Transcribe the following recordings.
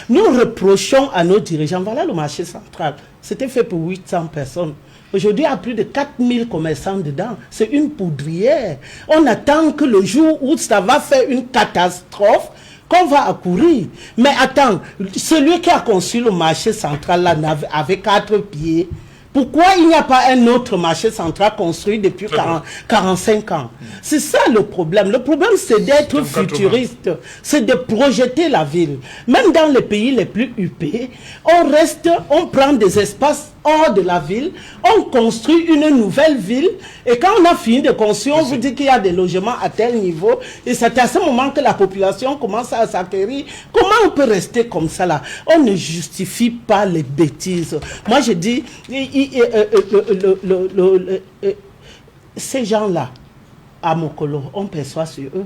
Nous reprochons à nos dirigeants, voilà le marché central, c'était fait pour 800 personnes. Aujourd'hui, il y a plus de 4000 commerçants dedans. C'est une poudrière. On attend que le jour où ça va faire une catastrophe, qu'on va accourir. Mais attends, celui qui a conçu le marché central là, avait 4 pieds. Pourquoi il n'y a pas un autre marché central construit depuis 45 ans? C'est ça le problème. Le problème, c'est d'être futuriste. C'est de projeter la ville. Même dans les pays les plus huppés, on prend des espaces hors de la ville, on construit une nouvelle ville, et quand on a fini de construire, on vous dit qu'il y a des logements à tel niveau, et c'est à ce moment que la population commence à s'acquérir. Comment on peut rester comme ça là? On ne justifie pas les bêtises. Moi je dis, ces gens-là, à Mokolo, on perçoit sur eux.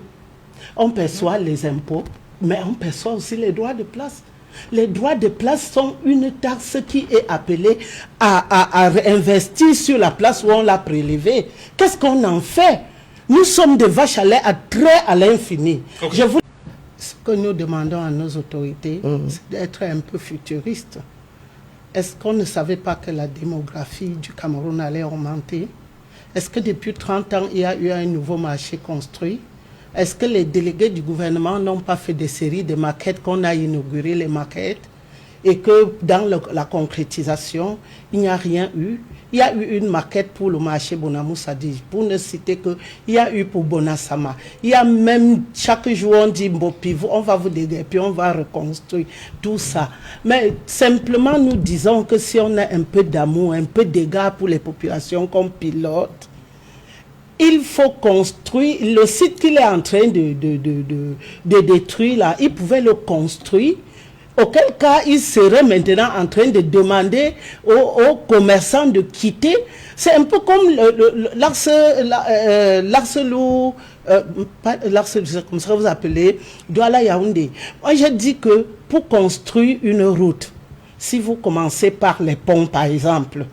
On perçoit les impôts, mais on perçoit aussi les droits de place. Les droits de place sont une taxe qui est appelée à investir sur la place où on l'a prélevée. Qu'est-ce qu'on en fait? Nous sommes des vaches à lait à l'infini. Okay. Ce que nous demandons à nos autorités, c'est d'être un peu futuristes. Est-ce qu'on ne savait pas que la démographie du Cameroun allait augmenter? Est-ce que depuis 30 ans, il y a eu un nouveau marché construit? Est-ce que les délégués du gouvernement n'ont pas fait des séries de maquettes, qu'on a inauguré les maquettes, et que dans la concrétisation, il n'y a rien eu? Il y a eu une maquette pour le marché Bonamoussadi, pour ne citer que, il y a eu pour Bonasama. Il y a même, chaque jour on dit, on va vous déguer, puis on va reconstruire tout ça. Mais simplement, nous disons que si on a un peu d'amour, un peu d'égard pour les populations qu'on pilote, il faut construire, le site qu'il est en train de détruire là, il pouvait le construire, auquel cas il serait maintenant en train de demander aux commerçants de quitter. C'est un peu comme l'Arcelou, comme ça vous appelez, Douala Yaoundé. Moi je dis que pour construire une route, si vous commencez par les ponts par exemple,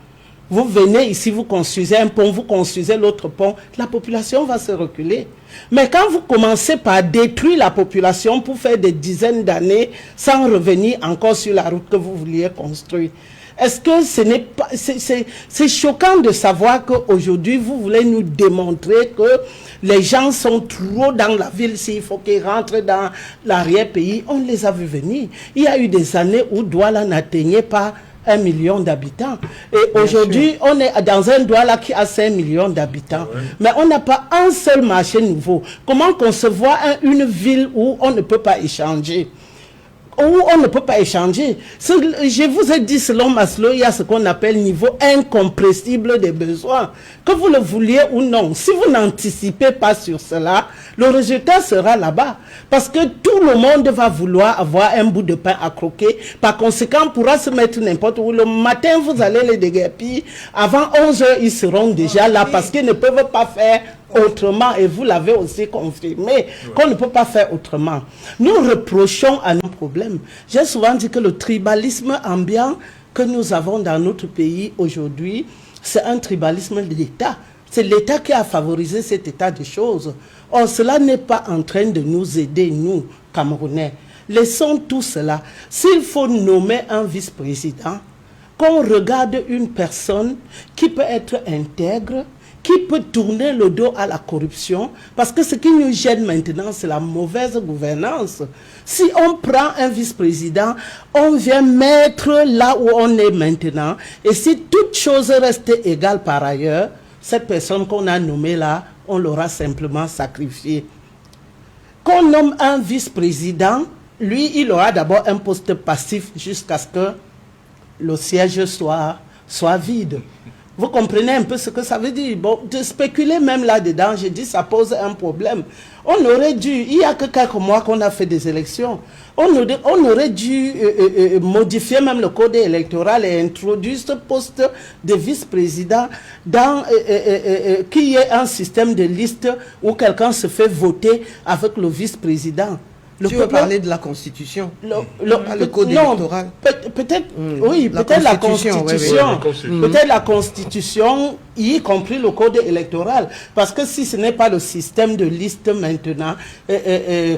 vous venez ici, vous construisez un pont, vous construisez l'autre pont, la population va se reculer. Mais quand vous commencez par détruire la population pour faire des dizaines d'années sans revenir encore sur la route que vous vouliez construire, est-ce que ce n'est pas... C'est choquant de savoir qu'aujourd'hui, vous voulez nous démontrer que les gens sont trop dans la ville, s'il faut qu'ils rentrent dans l'arrière-pays. On les a vus venir. Il y a eu des années où Douala n'atteignait pas 1 million d'habitants. Et aujourd'hui, on est dans un Douala qui a 5 millions d'habitants. Mais on n'a pas un seul marché nouveau. Comment concevoir une ville où on ne peut pas échanger? Où on ne peut pas échanger. Je vous ai dit, selon Maslow, il y a ce qu'on appelle niveau incompressible des besoins. Que vous le vouliez ou non, si vous n'anticipez pas sur cela, le résultat sera là-bas. Parce que tout le monde va vouloir avoir un bout de pain à croquer. Par conséquent, on pourra se mettre n'importe où. Le matin, vous allez les déguerpir. Avant 11 heures, ils seront déjà là parce qu'ils ne peuvent pas faire autrement, et vous l'avez aussi confirmé, qu'on ne peut pas faire autrement. Nous reprochons à nos problèmes. J'ai souvent dit que le tribalisme ambiant que nous avons dans notre pays aujourd'hui, c'est un tribalisme de l'État. C'est l'État qui a favorisé cet état de choses. Or, cela n'est pas en train de nous aider, nous, Camerounais. Laissons tout cela. S'il faut nommer un vice-président, qu'on regarde une personne qui peut être intègre, qui peut tourner le dos à la corruption, parce que ce qui nous gêne maintenant, c'est la mauvaise gouvernance. Si on prend un vice-président, on vient mettre là où on est maintenant, et si toute chose reste égale par ailleurs, cette personne qu'on a nommée là, on l'aura simplement sacrifiée. Qu'on nomme un vice-président, lui, il aura d'abord un poste passif jusqu'à ce que le siège soit vide. Vous comprenez un peu ce que ça veut dire? Bon, de spéculer même là-dedans, j'ai dit, ça pose un problème. On aurait dû, il n'y a que quelques mois qu'on a fait des élections, on aurait dû modifier même le code électoral et introduire ce poste de vice-président dans qu'il y ait un système de liste où quelqu'un se fait voter avec le vice-président. Tu veux parler de la Constitution, le code électoral? peut-être, oui, peut-être la Constitution, peut-être la Constitution, y compris le code électoral. Parce que si ce n'est pas le système de liste maintenant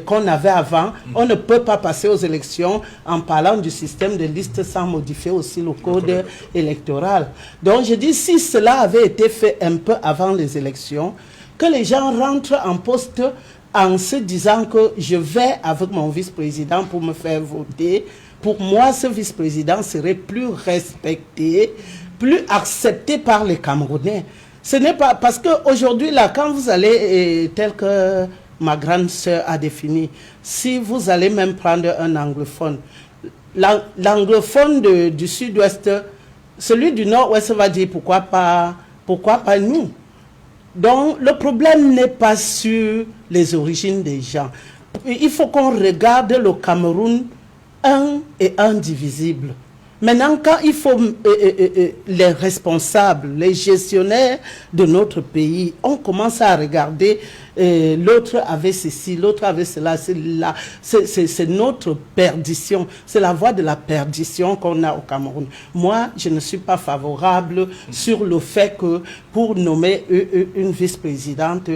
qu'on avait avant, on ne peut pas passer aux élections en parlant du système de liste sans modifier aussi le code électoral. Donc je dis, si cela avait été fait un peu avant les élections, que les gens rentrent en poste en se disant que je vais avec mon vice-président pour me faire voter. Pour moi, ce vice-président serait plus respecté, plus accepté par les Camerounais. Ce n'est pas parce qu'aujourd'hui, là, quand vous allez, tel que ma grande sœur a défini, si vous allez même prendre un anglophone, l'anglophone du sud-ouest, celui du nord-ouest va dire pourquoi pas nous. Donc, le problème n'est pas sur les origines des gens. Il faut qu'on regarde le Cameroun un et indivisible. Maintenant, quand il faut les responsables, les gestionnaires de notre pays, on commence à regarder l'autre avait ceci, l'autre avait cela, c'est notre perdition, c'est la voie de la perdition qu'on a au Cameroun. Moi, je ne suis pas favorable sur le fait que pour nommer une vice-présidente,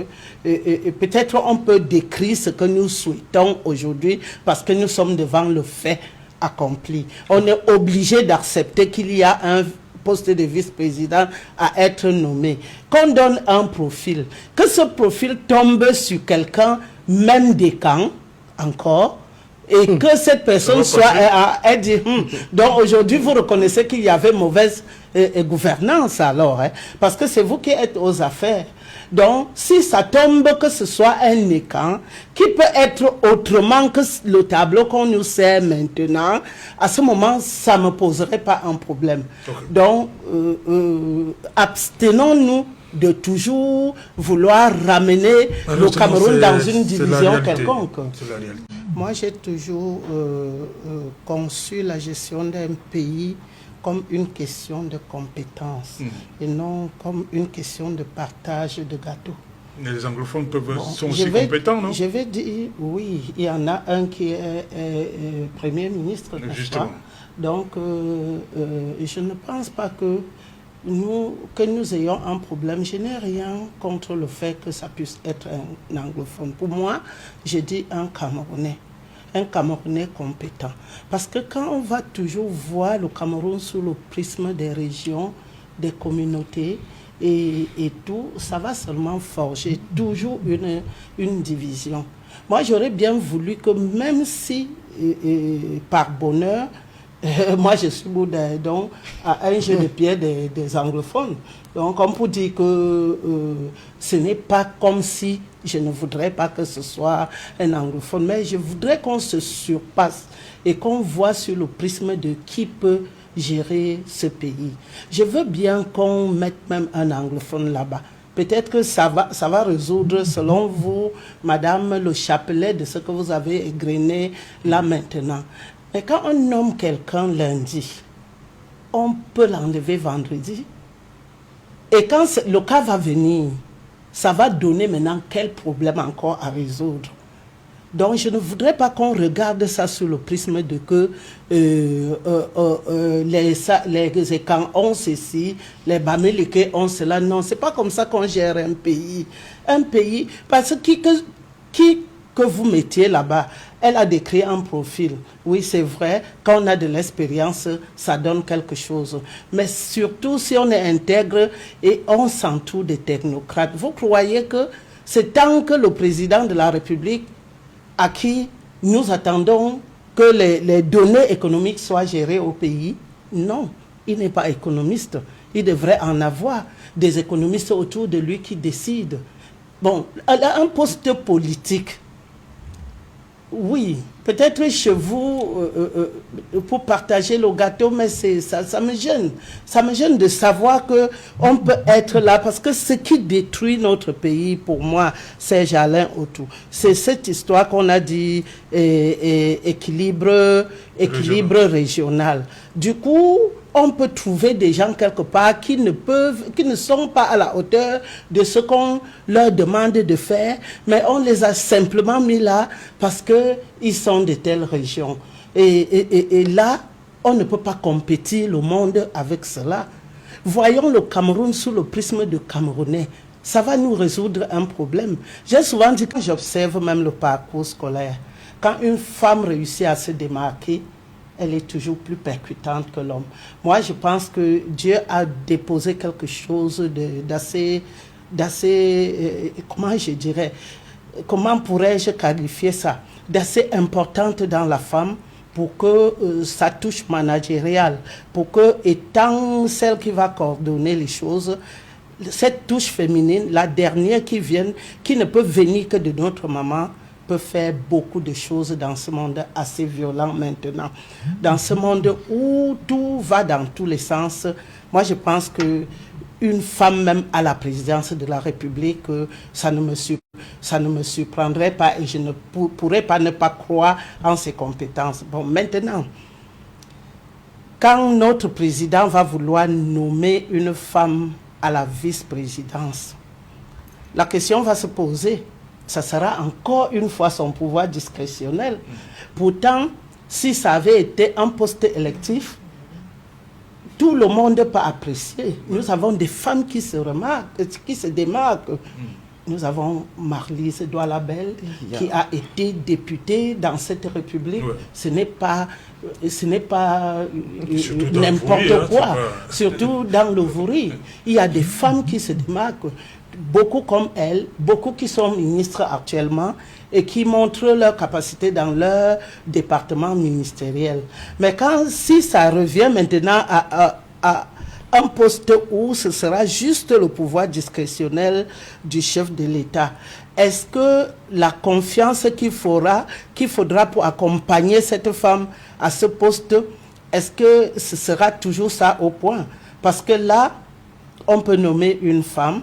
peut-être on peut décrire ce que nous souhaitons aujourd'hui parce que nous sommes devant le fait accompli. On est obligé d'accepter qu'il y a un poste de vice-président à être nommé. Qu'on donne un profil, que ce profil tombe sur quelqu'un, même des camps, encore, et que cette personne soit dit, donc aujourd'hui vous reconnaissez qu'il y avait mauvaise gouvernance alors, parce que c'est vous qui êtes aux affaires. Donc, si ça tombe, que ce soit un écran qui peut être autrement que le tableau qu'on nous sert maintenant, à ce moment, ça ne me poserait pas un problème. Donc, abstenons-nous de toujours vouloir ramener le Cameroun dans une division quelconque. Moi, j'ai toujours conçu la gestion d'un pays comme une question de compétence et non comme une question de partage de gâteaux. Mais les anglophones sont aussi compétents, non? Je vais dire, oui, il y en a un qui est Premier ministre, n'est-ce pas? Donc, je ne pense pas que nous ayons un problème. Je n'ai rien contre le fait que ça puisse être un anglophone. Pour moi, je dis un Camerounais compétent. Parce que quand on va toujours voir le Cameroun sous le prisme des régions, des communautés et tout, ça va seulement forger toujours une division. Moi, j'aurais bien voulu que même si, par bonheur, moi je suis donc à un jeu de pied des anglophones. Donc on peut dire que ce n'est pas comme si je ne voudrais pas que ce soit un anglophone, mais je voudrais qu'on se surpasse et qu'on voit sur le prisme de qui peut gérer ce pays. Je veux bien qu'on mette même un anglophone là-bas. Peut-être que ça va résoudre, selon vous, madame, le chapelet de ce que vous avez égrené là maintenant. Mais quand on nomme quelqu'un lundi, on peut l'enlever vendredi. Et quand le cas va venir, ça va donner maintenant quel problème encore à résoudre. Donc je ne voudrais pas qu'on regarde ça sous le prisme de que les Écans ont ceci, les Bamileke ont cela. Non, c'est pas comme ça qu'on gère un pays. Un pays, parce que vous mettiez là-bas, elle a décrit un profil. Oui, c'est vrai, quand on a de l'expérience, ça donne quelque chose. Mais surtout si on est intègre et on s'entoure des technocrates. Vous croyez que c'est tant que le président de la République à qui nous attendons que les données économiques soient gérées au pays? Non, il n'est pas économiste. Il devrait en avoir des économistes autour de lui qui décident. Bon, elle a un poste politique. Oui, peut-être chez vous, pour partager le gâteau, mais ça me gêne. Ça me gêne de savoir qu'on peut être là, parce que ce qui détruit notre pays, pour moi, c'est Alain Autou. C'est cette histoire qu'on a dit, équilibre régional. Du coup, on peut trouver des gens quelque part qui ne sont pas à la hauteur de ce qu'on leur demande de faire, mais on les a simplement mis là parce qu'ils sont de telles régions. Et là, On ne peut pas compétir le monde avec cela. Voyons le Cameroun sous le prisme de Camerounais. Ça va nous résoudre un problème. J'ai souvent dit que j'observe même le parcours scolaire. Quand une femme réussit à se démarquer, elle est toujours plus percutante que l'homme. Moi, je pense que Dieu a déposé quelque chose d'assez, comment je dirais, comment pourrais-je qualifier ça, d'assez importante dans la femme pour que ça touche managériale, pour que, étant celle qui va coordonner les choses, cette touche féminine, la dernière qui vient, qui ne peut venir que de notre maman, peut faire beaucoup de choses dans ce monde assez violent maintenant. Dans ce monde où tout va dans tous les sens, moi je pense qu'une femme même à la présidence de la République, ça ne me surprendrait pas et je ne pourrais pas ne pas croire en ses compétences. Bon, maintenant, quand notre président va vouloir nommer une femme à la vice-présidence, la question va se poser. Ça sera encore une fois son pouvoir discrétionnel. Pourtant, si ça avait été un poste électif, tout le monde peut apprécier. Nous avons des femmes qui se démarquent. Nous avons Marlise Douala-Bel qui a été députée dans cette République. Ce n'est pas n'importe quoi, surtout dans le Vouri. Il y a des femmes qui se démarquent. Beaucoup comme elle, beaucoup qui sont ministres actuellement et qui montrent leur capacité dans leur département ministériel. Mais si ça revient maintenant à un poste où ce sera juste le pouvoir discrétionnel du chef de l'État, est-ce que la confiance qu'il faudra pour accompagner cette femme à ce poste, est-ce que ce sera toujours ça au point? Parce que là, on peut nommer une femme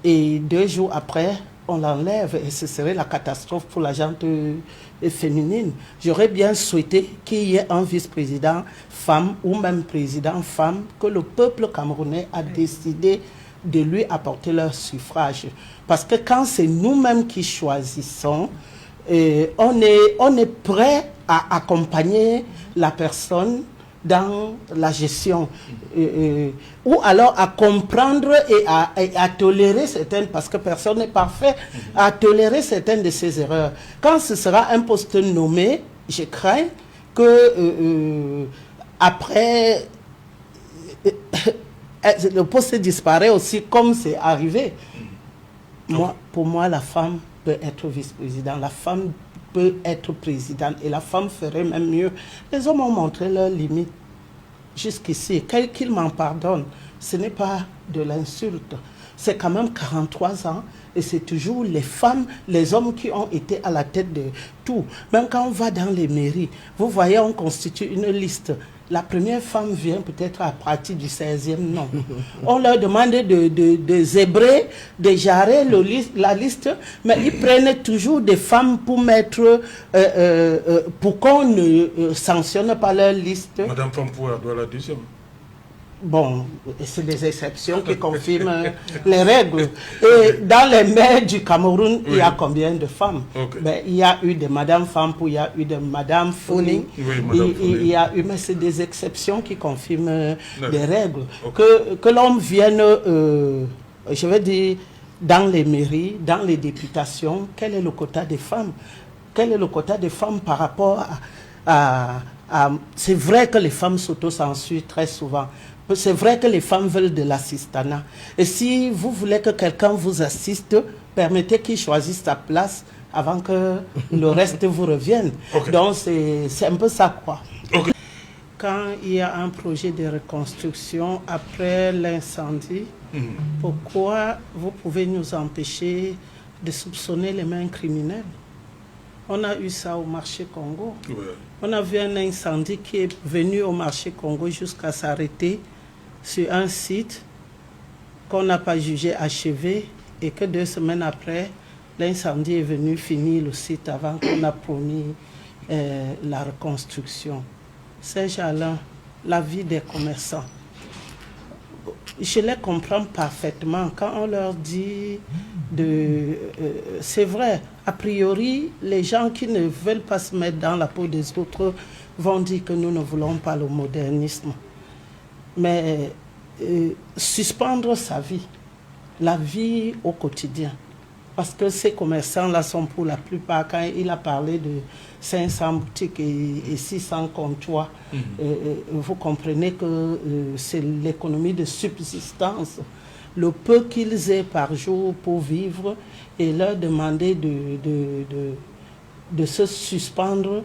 et 2 jours après, on l'enlève et ce serait la catastrophe pour la gente féminine. J'aurais bien souhaité qu'il y ait un vice-président femme ou même président femme, que le peuple camerounais a décidé de lui apporter leur suffrage. Parce que quand c'est nous-mêmes qui choisissons, on est prêt à accompagner la personne dans la gestion, ou alors à comprendre et à tolérer certaines, parce que personne n'est parfait, à tolérer certaines de ses erreurs. Quand ce sera un poste nommé, je crains que après, le poste disparaît aussi, comme c'est arrivé. Pour moi, la femme peut être vice-présidente, la femme peut être présidente et la femme ferait même mieux. Les hommes ont montré leurs limites jusqu'ici. Qu'ils m'en pardonnent, ce n'est pas de l'insulte. C'est quand même 43 ans et c'est toujours les femmes, les hommes qui ont été à la tête de tout. Même quand on va dans les mairies, vous voyez, on constitue une liste. La première femme vient peut-être à partir du 16e nom. On leur demande de zébrer, de jarrer la liste, mais ils prennent toujours des femmes pour mettre, pour qu'on ne sanctionne pas leur liste. Madame Fampoua doit la deuxième. Bon, c'est des exceptions qui confirment les règles. Et dans les maires du Cameroun, il y a combien de femmes? Ben, il y a eu de Madame Fampoua, il y a eu de Madame Founing, il y a eu, mais c'est des exceptions qui confirment les règles. Que l'homme vienne, je veux dire, dans les mairies, dans les députations, quel est le quota des femmes? Quel est le quota des femmes par rapport à c'est vrai que les femmes s'auto-censurent très souvent. C'est vrai que les femmes veulent de l'assistanat. Et si vous voulez que quelqu'un vous assiste, permettez qu'il choisisse sa place avant que le reste vous revienne. Donc c'est un peu ça, quoi. Quand il y a un projet de reconstruction après l'incendie, pourquoi vous pouvez nous empêcher de soupçonner les mains criminelles? On a eu ça au marché Congo. On a vu un incendie qui est venu au marché Congo jusqu'à s'arrêter sur un site qu'on n'a pas jugé achevé et que 2 semaines après, l'incendie est venu finir le site avant qu'on a promis la reconstruction. Saint-Jalin, la vie des commerçants. Je les comprends parfaitement quand on leur dit c'est vrai, a priori, les gens qui ne veulent pas se mettre dans la peau des autres vont dire que nous ne voulons pas le modernisme. Mais suspendre sa vie, la vie au quotidien, parce que ces commerçants-là sont pour la plupart, quand il a parlé de 500 boutiques et 600 comptoirs, vous comprenez que c'est l'économie de subsistance. Le peu qu'ils aient par jour pour vivre et leur demander de se suspendre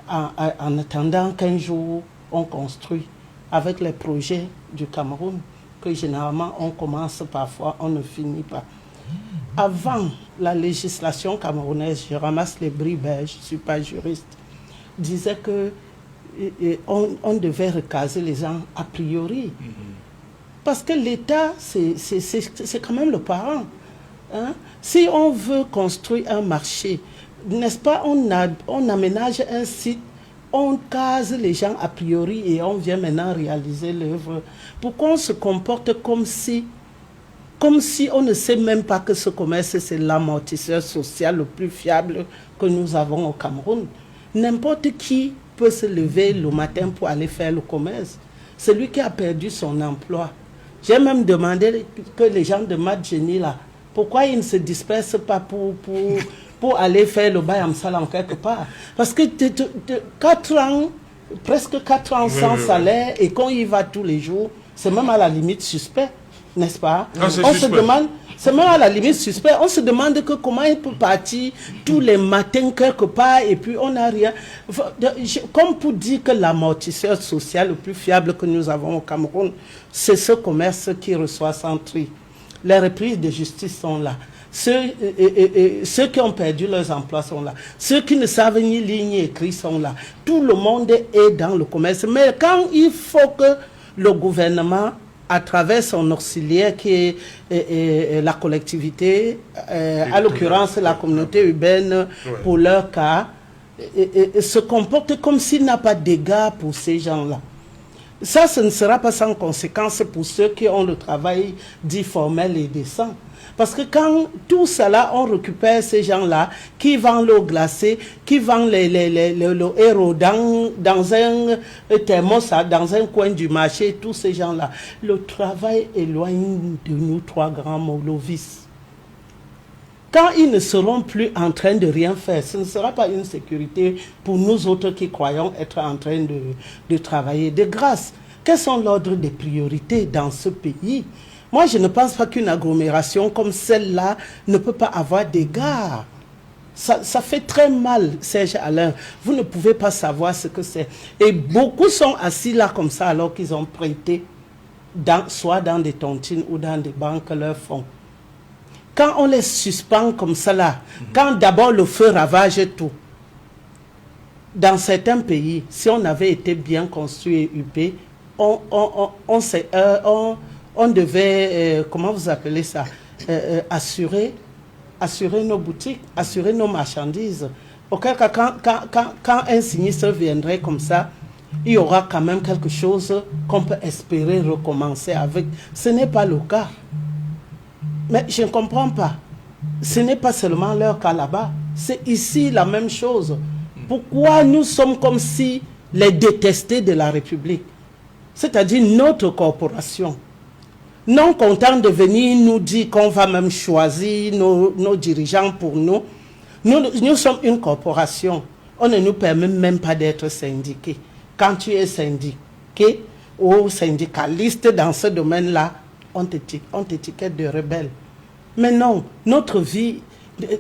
en attendant qu'un jour on construit avec les projets du Cameroun, que généralement on commence parfois, on ne finit pas. Avant la législation camerounaise, je ramasse les bribes, je ne suis pas juriste, disait que on devait recaser les gens a priori. Parce que l'État, c'est quand même le parent. Hein? Si on veut construire un marché, n'est-ce pas, on aménage un site, on case les gens a priori et on vient maintenant réaliser l'œuvre. Pourquoi on se comporte comme si on ne sait même pas que ce commerce, c'est l'amortisseur social le plus fiable que nous avons au Cameroun. N'importe qui peut se lever le matin pour aller faire le commerce. Celui qui a perdu son emploi. J'ai même demandé que les gens de Madjeni, là, pourquoi ils ne se dispersent pas pour aller faire le bail en salam quelque part. Parce que 4 ans, presque 4 ans sans salaire, et quand il va tous les jours, c'est même à la limite suspect, n'est-ce pas? On se demande, c'est même à la limite suspect, on se demande que comment il peut partir tous les matins quelque part, et puis on n'a rien. Comme pour dire que l'amortisseur social le plus fiable que nous avons au Cameroun, c'est ce commerce qui reçoit sans tri. Les reprises de justice sont là. Ceux qui ont perdu leurs emplois sont là. Ceux qui ne savent ni lire ni écrire sont là. Tout le monde est dans le commerce. Mais quand il faut que le gouvernement, à travers son auxiliaire qui est la collectivité, à l'occurrence la communauté urbaine, pour leur cas, se comporte comme s'il n'a pas de dégâts pour ces gens-là. Ça, ce ne sera pas sans conséquence pour ceux qui ont le travail dit formel et décent. Parce que quand tout cela, on récupère ces gens-là qui vendent l'eau glacée, qui vendent le héros dans un thermos, dans un coin du marché, tous ces gens-là, le travail éloigne de nous 3 grands molovis. Quand ils ne seront plus en train de rien faire, ce ne sera pas une sécurité pour nous autres qui croyons être en train de travailler. De grâce, quels sont l'ordre des priorités dans ce pays? Moi, je ne pense pas qu'une agglomération comme celle-là ne peut pas avoir d'égard. Ça fait très mal, Serge Alain. Vous ne pouvez pas savoir ce que c'est. Et beaucoup sont assis là comme ça alors qu'ils ont prêté, soit dans des tontines ou dans des banques, leurs fonds. Quand on les suspend comme ça là, quand d'abord le feu ravage tout, dans certains pays, si on avait été bien construit et huppé, on devait, comment vous appelez ça, assurer nos boutiques, assurer nos marchandises. Auquel cas, quand un sinistre viendrait comme ça, il y aura quand même quelque chose qu'on peut espérer recommencer avec. Ce n'est pas le cas. Mais je ne comprends pas. Ce n'est pas seulement leur cas là-bas. C'est ici la même chose. Pourquoi nous sommes comme si les détestés de la République, c'est-à-dire notre corporation, non content de venir nous dire qu'on va même choisir nos dirigeants pour nous. Nous sommes une corporation. On ne nous permet même pas d'être syndiqués. Quand tu es syndiqué ou syndicaliste dans ce domaine-là, on t'étiquette de rebelle. Mais non, notre vie,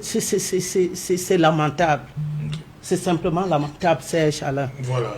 c'est lamentable. C'est simplement lamentable, Serge Alain. Voilà.